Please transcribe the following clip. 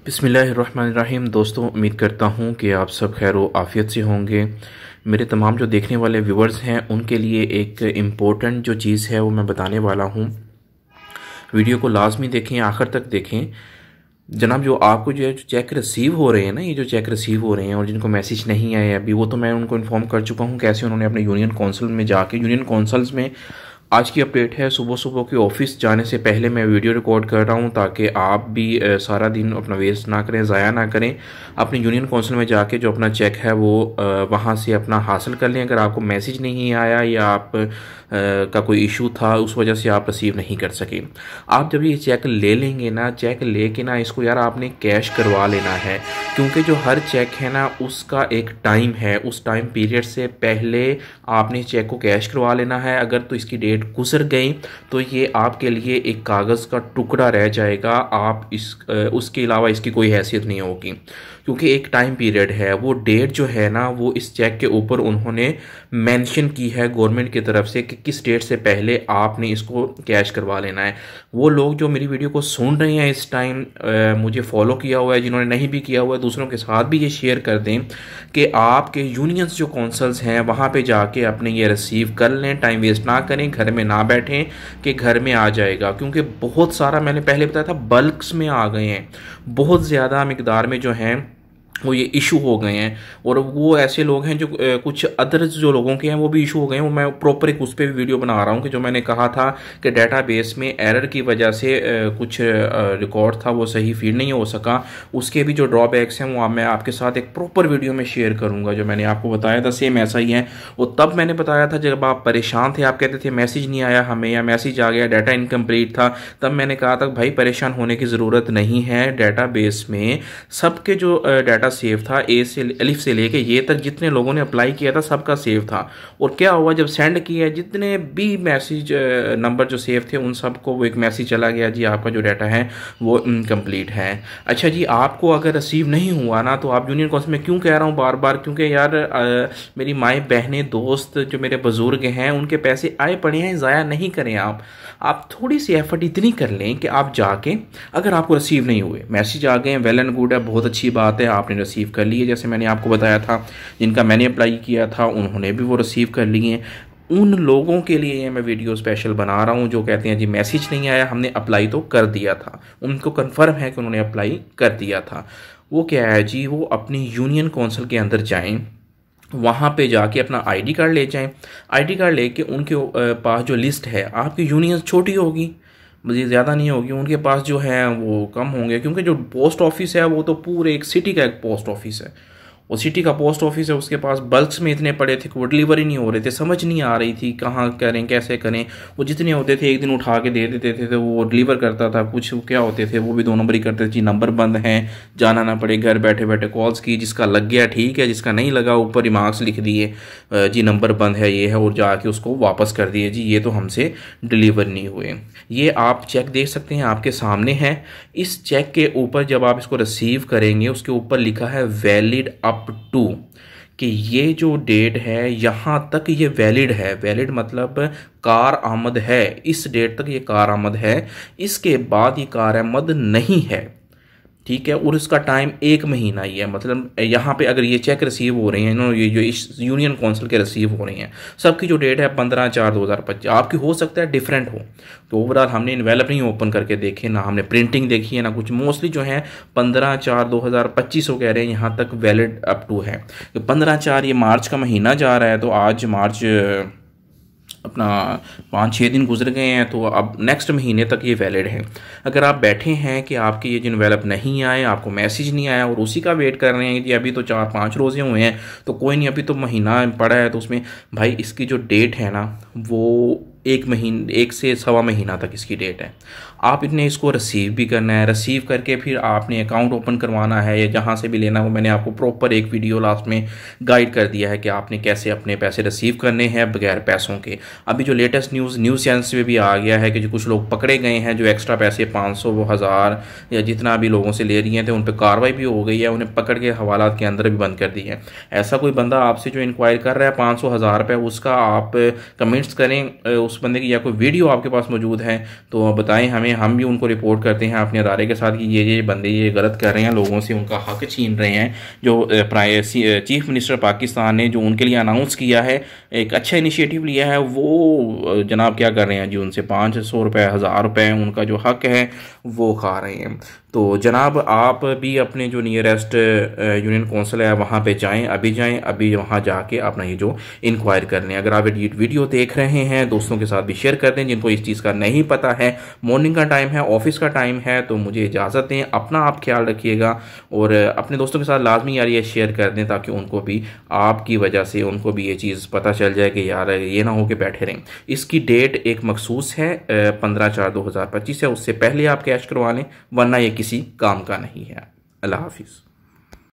बिस्मिल्लाहिर्रहमानिर्रहीम। दोस्तों, उम्मीद करता हूँ कि आप सब खैर व आफ़ियत से होंगे। मेरे तमाम जो देखने वाले व्यूवर्स हैं उनके लिए एक इम्पोर्टेंट जो चीज़ है वो मैं बताने वाला हूँ। वीडियो को लाजमी देखें, आखिर तक देखें। जनाब, जो आपको जो है जो चेक रिसीव हो रहे हैं ना, ये जो चेक रिसीव हो रहे हैं और जिनको मैसेज नहीं आए अभी, वो तो मैं उनको इन्फॉर्म कर चुका हूँ कैसे उन्होंने अपने यूनियन कौंसिल में जाके, यूनियन कौंसल्स में आज की अपडेट है। सुबह सुबह के ऑफिस जाने से पहले मैं वीडियो रिकॉर्ड कर रहा हूं ताकि आप भी सारा दिन अपना वेस्ट ना करें, ज़ाया ना करें। अपनी यूनियन काउंसिल में जाके जो अपना चेक है वो वहां से अपना हासिल कर लें। अगर आपको मैसेज नहीं आया या आप का कोई इशू था उस वजह से आप रिसीव नहीं कर सके, आप जब ये चेक ले लेंगे ना, चेक लेके ना इसको यार आपने कैश करवा लेना है, क्योंकि जो हर चेक है ना उसका एक टाइम है। उस टाइम पीरियड से पहले आपने चेक को कैश करवा लेना है। अगर तो इसकी डेट गुजर गई तो ये आपके लिए एक कागज़ का टुकड़ा रह जाएगा। आप उसके अलावा इसकी कोई हैसियत नहीं होगी, क्योंकि एक टाइम पीरियड है। वो डेट जो है ना वो इस चेक के ऊपर उन्होंने मेंशन की है गवर्नमेंट की तरफ से कि किस डेट से पहले आपने इसको कैश करवा लेना है। वो लोग जो मेरी वीडियो को सुन रहे हैं इस टाइम, मुझे फॉलो किया हुआ है, जिन्होंने नहीं भी किया हुआ है दूसरों के साथ भी ये शेयर कर दें कि आपके यूनियंस जो कौंसल्स हैं वहाँ पे जाके अपने ये रिसीव कर लें। टाइम वेस्ट ना करें, घर में ना बैठें कि घर में आ जाएगा, क्योंकि बहुत सारा, मैंने पहले बताया था, बल्क्स में आ गए हैं, बहुत ज़्यादा मिकदार में जो हैं वो ये इशू हो गए हैं। और वो ऐसे लोग हैं जो कुछ अदर्स जो लोगों के हैं वो भी इशू हो गए हैं। वो मैं प्रॉपर एक उस पर भी वीडियो बना रहा हूँ कि जो मैंने कहा था कि डेटाबेस में एरर की वजह से कुछ रिकॉर्ड था वो सही फीड नहीं हो सका, उसके भी जो ड्रॉबैक्स हैं वो मैं आपके साथ एक प्रॉपर वीडियो में शेयर करूँगा। जो मैंने आपको बताया था सेम ऐसा ही है। और तब मैंने बताया था जब आप परेशान थे, आप कहते थे मैसेज नहीं आया हमें या मैसेज आ गया, डाटा इनकम्प्लीट था, तब मैंने कहा था भाई परेशान होने की ज़रूरत नहीं है। डेटाबेस में सबके जो डाटा सेव था, ए से अलिफ से लेके ये तक जितने लोगों ने अप्लाई किया था सबका सेव था। और क्या हुआ, जब सेंड किया जितने भी मैसेज नंबर जो सेव थे उन सबको वो एक मैसेज चला गया, जी आपका जो डाटा है वो इनकम्प्लीट है। अच्छा जी, आपको अगर रिसीव नहीं हुआ ना तो आप यूनियन काउंसिल में, क्यों कह रहा हूँ बार बार, क्योंकि यार मेरी माएँ बहनें दोस्त जो मेरे बुजुर्ग हैं उनके पैसे आए पड़े हैं, ज़ाया नहीं करें। आप थोड़ी सी एफर्ट इतनी कर लें कि आप जाके, अगर आपको रिसीव नहीं हुए, मैसेज आ गए हैं, वेल एंड गुड है, बहुत अच्छी बात है, आपने रिसीव कर लिए। जैसे मैंने आपको बताया था जिनका मैंने अप्लाई किया था उन्होंने भी वो रिसीव कर लिए। उन लोगों के लिए ये मैं वीडियो स्पेशल बना रहा हूँ जो कहते हैं जी मैसेज नहीं आया, हमने अप्लाई तो कर दिया था। उनको कन्फर्म है कि उन्होंने अप्लाई कर दिया था। वो क्या है जी, वो अपनी यूनियन काउंसिल के अंदर जाएँ, वहाँ पे जाके अपना आईडी कार्ड ले जाएं। आईडी कार्ड लेके उनके पास जो लिस्ट है, आपकी यूनियन छोटी होगी, मुझे ज़्यादा नहीं होगी, उनके पास जो है वो कम होंगे, क्योंकि जो पोस्ट ऑफिस है वो तो पूरे एक सिटी का एक पोस्ट ऑफिस है। वो सिटी का पोस्ट ऑफिस है, उसके पास बल्क्स में इतने पड़े थे कि वो डिलीवरी नहीं हो रहे थे, समझ नहीं आ रही थी कहाँ करें कैसे करें। वो जितने होते थे एक दिन उठा के दे देते थे तो वो डिलीवर करता था। कुछ क्या होते थे वो भी 2 नंबर ही करते थे, जी नंबर बंद हैं, जाना ना पड़े, घर बैठे बैठे कॉल्स की, जिसका लग गया ठीक है, जिसका नहीं लगा ऊपर रिमार्क्स लिख दिए जी नंबर बंद है ये है, और जाके उसको वापस कर दिए जी ये तो हमसे डिलीवर नहीं हुए। ये आप चेक देख सकते हैं, आपके सामने है। इस चेक के ऊपर जब आप इसको रिसीव करेंगे उसके ऊपर लिखा है वैलिड अप टू, कि ये जो डेट है यहाँ तक ये वैलिड है। वैलिड मतलब कार आमद है, इस डेट तक ये कार आमद है, इसके बाद ये कार आमद नहीं है, ठीक है। और इसका टाइम 1 महीना ही है। मतलब यहाँ पे अगर ये चेक रिसीव हो रहे हैं ना, ये जो इस यूनियन काउंसिल के रिसीव हो रहे हैं, सबकी जो डेट है 15/4/2025, आपकी हो सकता है डिफरेंट हो। तो ओवरऑल हमने इन्वेलप नहीं ओपन करके देखे, ना हमने प्रिंटिंग देखी है ना कुछ, मोस्टली जो है 15/4/2025 कह रहे हैं, यहाँ तक वैलिड अप टू है। तो 15/4 ये मार्च का महीना जा रहा है, तो आज मार्च अपना 5-6 दिन गुजर गए हैं, तो अब नेक्स्ट महीने तक ये वैलिड है। अगर आप बैठे हैं कि आपके ये जिन डेवलप नहीं आए, आपको मैसेज नहीं आया और उसी का वेट कर रहे हैं कि अभी तो 4-5 रोज़े हुए हैं तो कोई नहीं, अभी तो महीना पड़ा है, तो उसमें भाई इसकी जो डेट है ना वो 1 से 1.25 महीना तक इसकी डेट है। आप इतने इसको रिसीव भी करना है, रिसीव करके फिर आपने अकाउंट ओपन करवाना है या जहाँ से भी लेना हो। मैंने आपको प्रॉपर एक वीडियो लास्ट में गाइड कर दिया है कि आपने कैसे अपने पैसे रिसीव करने हैं बगैर पैसों के। अभी जो लेटेस्ट न्यूज़ चैनल्स में भी आ गया है कि जो कुछ लोग पकड़े गए हैं जो एक्स्ट्रा पैसे 500 1000 या जितना भी लोगों से ले रही हैं, तो उन पर कार्रवाई भी हो गई है, उन्हें पकड़ के हवालात के अंदर भी बंद कर दी है। ऐसा कोई बंदा आपसे जो इंक्वायर कर रहा है 500 1000 रुपये, उसका आप कमेंट्स करें उस बंदे की, या कोई वीडियो आपके पास मौजूद है तो बताएं हमें, में हम भी उनको रिपोर्ट करते हैं अपने अदारे के साथ कि ये बंदे ये गलत कर रहे हैं, लोगों से उनका हक छीन रहे हैं। जो चीफ मिनिस्टर पाकिस्तान ने जो उनके लिए अनाउंस किया है, एक अच्छा इनिशिएटिव लिया है, वो जनाब क्या कर रहे हैं जी, उनसे 500 रुपये 1000 रुपये उनका जो हक है वो खा रहे हैं। तो जनाब आप भी अपने जो नियरेस्ट यूनियन कौंसिल है वहाँ पे जाएं, अभी वहाँ जाके अपना ये जो इंक्वायर कर लें। अगर आप ये वीडियो देख रहे हैं दोस्तों के साथ भी शेयर कर दें जिनको इस चीज़ का नहीं पता है। मॉर्निंग का टाइम है, ऑफिस का टाइम है, तो मुझे इजाज़त दें, अपना आप ख्याल रखिएगा और अपने दोस्तों के साथ लाजमी यार ये शेयर कर दें ताकि उनको भी आपकी वजह से उनको भी ये चीज़ पता चल जाए कि यार ये ना हो कि बैठे रहें। इसकी डेट एक मखसूस है 15/4/2025 है, उससे पहले आप कैश करवा लें वरना ये किसी काम का नहीं है। अल्लाह हाफिज़।